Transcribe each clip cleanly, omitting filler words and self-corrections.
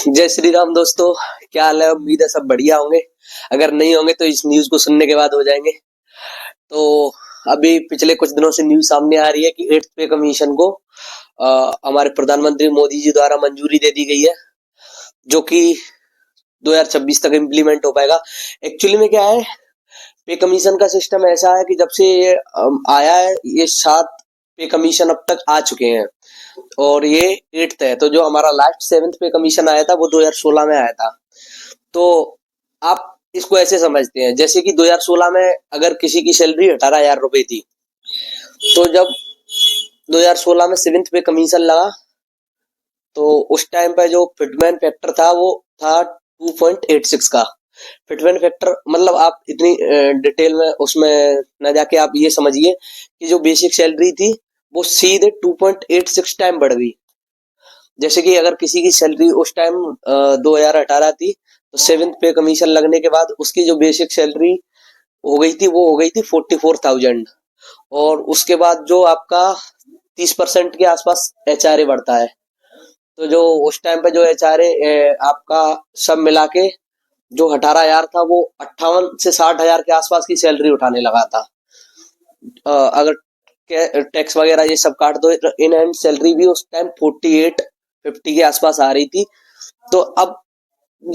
जय श्री राम दोस्तों। क्या हाल है? उम्मीद है सब बढ़िया होंगे। अगर नहीं होंगे तो इस न्यूज को सुनने के बाद हो जाएंगे। तो अभी पिछले कुछ दिनों से न्यूज सामने आ रही है कि 8th पे कमीशन को हमारे प्रधानमंत्री मोदी जी द्वारा मंजूरी दे दी गई है, जो कि 2026 तक इम्प्लीमेंट हो पाएगा। एक्चुअली में क्या है, पे कमीशन का सिस्टम ऐसा है कि जब से ये आया है, ये 7 पे कमीशन अब तक आ चुके हैं और ये 8th है। तो जो हमारा लास्ट 7th पे कमीशन आया था वो 2016 में आया था। तो आप इसको ऐसे समझते हैं जैसे कि 2016 में अगर किसी की सैलरी 18,000 रुपए थी, तो जब 2016 में 7th पे कमीशन लगा तो उस टाइम पे जो फिटमैन फैक्टर था वो था 2.86 का। फिटमैन फैक्टर मतलब आप इतनी डिटेल में उसमें न जाके आप ये समझिए कि जो बेसिक सैलरी थी वो सीधे 2.86 टाइम बढ़ गई। जैसे कि अगर किसी की सैलरी उस टाइम 2018 थी, तो 7th पे कमीशन लगने के बाद उसकी जो बेसिक सैलरी हो गई थी वो हो गई थी 44,000। और उसके बाद जो आपका 30% के आसपास एचआरए बढ़ता है। तो जो उस टाइम पे जो एचआरए आपका सब मिला के जो 18,000 था वो 58 से 60,000 के आसपास की सैलरी उठाने लगा था। अगर टैक्स वगैरह ये सब काट दो, इन हैंड सैलरी भी उस टाइम 48-50 के आसपास आ रही थी। तो अब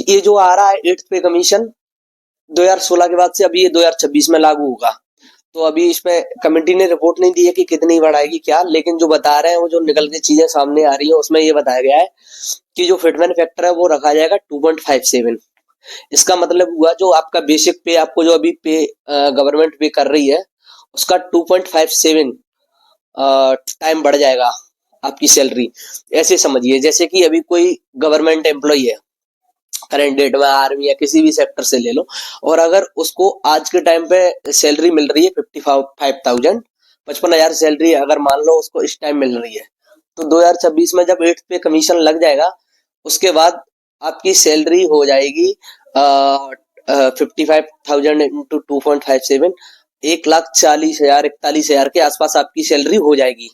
ये जो आ रहा है 8th पे कमीशन 2016 के बाद से, अभी ये 2026 में लागू होगा। तो अभी इसमें कमेटी ने रिपोर्ट नहीं दी है कि कितनी बढ़ाएगी क्या, लेकिन जो बता रहे हैं वो जो निकल के चीजें सामने आ रही है उसमें ये बताया गया है कि जो फिटमैन फैक्टर है वो रखा जाएगा 2.57। इसका मतलब हुआ जो आपका बेसिक पे, आपको जो अभी पे गवर्नमेंट पे कर रही है उसका 2.57 टाइम बढ़ जाएगा आपकी सैलरी। ऐसे समझिए जैसे कि अभी कोई गवर्नमेंट एम्प्लॉय है, करंट डेट में आर्मी या किसी भी सेक्टर से ले लो, और अगर उसको आज के टाइम पे सैलरी मिल रही है 55,000, 55,000 सैलरी अगर मान लो उसको इस टाइम मिल रही है, तो 2026 में जब 8th पे कमीशन लग जाएगा उसके बाद आपकी सैलरी हो जाएगी 55,000 इंटू 2.57, 1,40,000 41,000 के आसपास आपकी सैलरी हो जाएगी।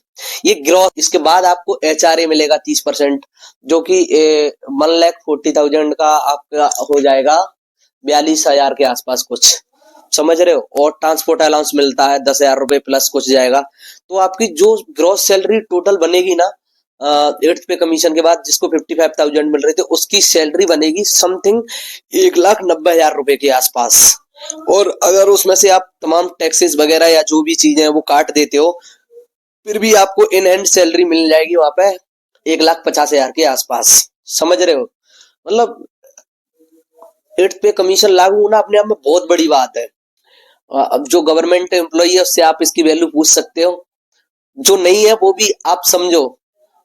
ये ग्रॉस। इसके बाद आपको एचआरए मिलेगा 30%, जो कि 1,40,000 का आपका हो जाएगा 42,000 के आसपास कुछ, समझ रहे हो। और ट्रांसपोर्ट अलाउंस मिलता है 10,000 रुपए प्लस कुछ जाएगा। तो आपकी जो ग्रॉस सैलरी टोटल बनेगी ना 8th पे कमीशन के बाद, जिसको 55,000 मिल रहे थे, उसकी सैलरी बनेगी समथिंग 1,90,000 रुपए के आसपास। और अगर उसमें से आप तमाम टैक्सेस वगैरह या जो भी चीजें हैं वो काट देते हो, फिर भी आपको इन हैंड सैलरी मिल जाएगी वहां पे 1,50,000 के आसपास। समझ रहे हो? मतलब 8th पे कमीशन लागू होना अपने आप में बहुत बड़ी बात है। अब जो गवर्नमेंट एम्प्लॉई है उससे आप इसकी वैल्यू पूछ सकते हो, जो नहीं है वो भी आप समझो।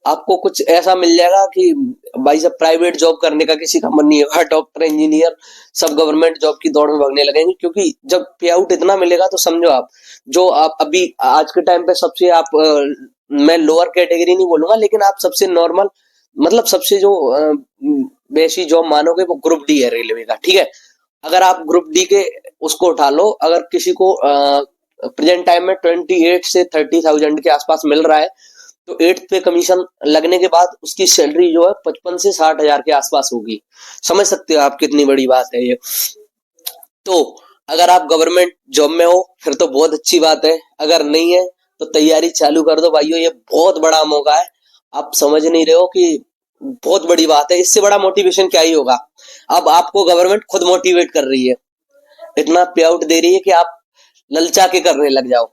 आपको कुछ ऐसा मिल जाएगा कि भाई साहब प्राइवेट जॉब करने का किसी का मन नहीं होगा, डॉक्टर इंजीनियर सब गवर्नमेंट जॉब की दौड़ में भागने लगेंगे, क्योंकि जब पे आउट इतना मिलेगा तो समझो आप, जो आप अभी आज के टाइम पे सबसे आप मैं लोअर कैटेगरी नहीं बोलूंगा, लेकिन आप सबसे नॉर्मल, मतलब सबसे जो बेसी जॉब मानोगे वो ग्रुप डी है रेलवे का, ठीक है। अगर आप ग्रुप डी के उसको उठा लो, अगर किसी को प्रेजेंट टाइम में 28 से 30,000 के आसपास मिल रहा है, तो 8th पे कमीशन लगने के बाद उसकी सैलरी जो है 55 से 60,000 के आसपास होगी। समझ सकते हो आप कितनी बड़ी बात है ये। तो अगर आप गवर्नमेंट जॉब में हो फिर तो बहुत अच्छी बात है, अगर नहीं है तो तैयारी चालू कर दो भाइयों, ये बहुत बड़ा मौका है। आप समझ नहीं रहे हो कि बहुत बड़ी बात है, इससे बड़ा मोटिवेशन क्या ही होगा। अब आपको गवर्नमेंट खुद मोटिवेट कर रही है, इतना पे आउट दे रही है कि आप ललचा के करने लग जाओ।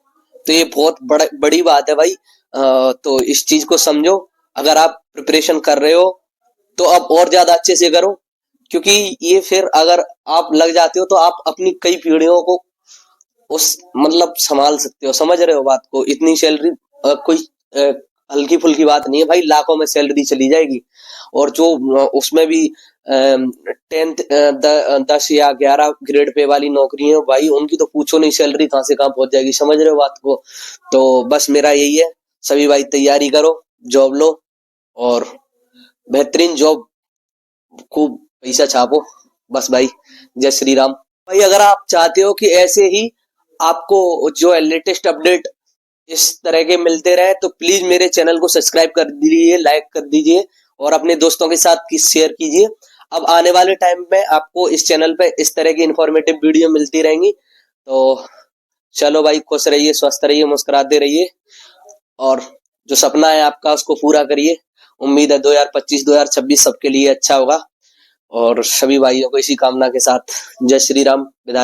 तो ये बहुत बड़ी बात है भाई। तो इस चीज को समझो। अगर आप प्रिपरेशन कर रहे हो तो अब और ज्यादा अच्छे से करो, क्योंकि ये फिर अगर आप लग जाते हो तो आप अपनी कई पीढ़ियों को उस मतलब संभाल सकते हो। समझ रहे हो बात को? इतनी सैलरी कोई हल्की फुल्की बात नहीं है भाई, लाखों में सैलरी चली जाएगी। और जो उसमें भी 10th 10 या 11 ग्रेड पे वाली नौकरी है भाई, उनकी तो पूछो नहीं, सैलरी कहाँ से कहाँ पहुंच जाएगी। समझ रहे हो बात को? तो बस मेरा यही है, सभी भाई तैयारी करो, जॉब लो और बेहतरीन जॉब, खूब पैसा छापो। बस भाई, जय श्री राम। भाई अगर आप चाहते हो कि ऐसे ही आपको जो है लेटेस्ट अपडेट इस तरह के मिलते रहे, तो प्लीज मेरे चैनल को सब्सक्राइब कर दीजिए, लाइक कर दीजिए और अपने दोस्तों के साथ शेयर कीजिए। अब आने वाले टाइम में आपको इस चैनल पे इस तरह की इन्फॉर्मेटिव वीडियो मिलती रहेंगी। तो चलो भाई, खुश रहिए, स्वस्थ रहिए, मुस्कुराते रहिए और जो सपना है आपका उसको पूरा करिए। उम्मीद है 2025 2026 सबके लिए अच्छा होगा। और सभी भाइयों को इसी कामना के साथ जय श्री राम। विदा।